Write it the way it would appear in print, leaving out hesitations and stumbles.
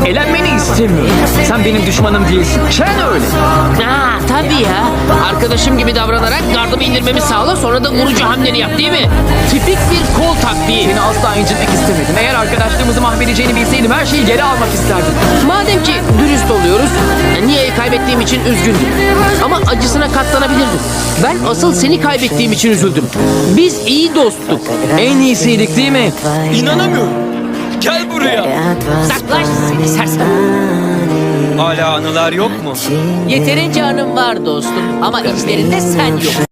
Elenmeni istemiyorum. Sen benim düşmanım değilsin. Sen öyle. Ha, tabii ya. Arkadaşım gibi davranarak gardımı indirmemi sağla, sonra da vurucu hamleni yap, değil mi? Tipik bir kol taktiği. Seni asla incitmek istemedim. Eğer arkadaşlığımızı mahvedeceğini bilseydim her şeyi geri almak isterdim. Madem ki dürüst oluyoruz, Nia'yı kaybettiğim için üzgündüm. Ama acısına katlanabilirdim. Ben asıl seni kaybettiğim için üzüldüm. Biz iyi dosttuk. En iyisiydik değil mi? İnanamıyorum. Gel buraya. Saklaş seni sersem. Hala anılar yok mu? Yeterince anım var dostum ama içlerinde sen yok.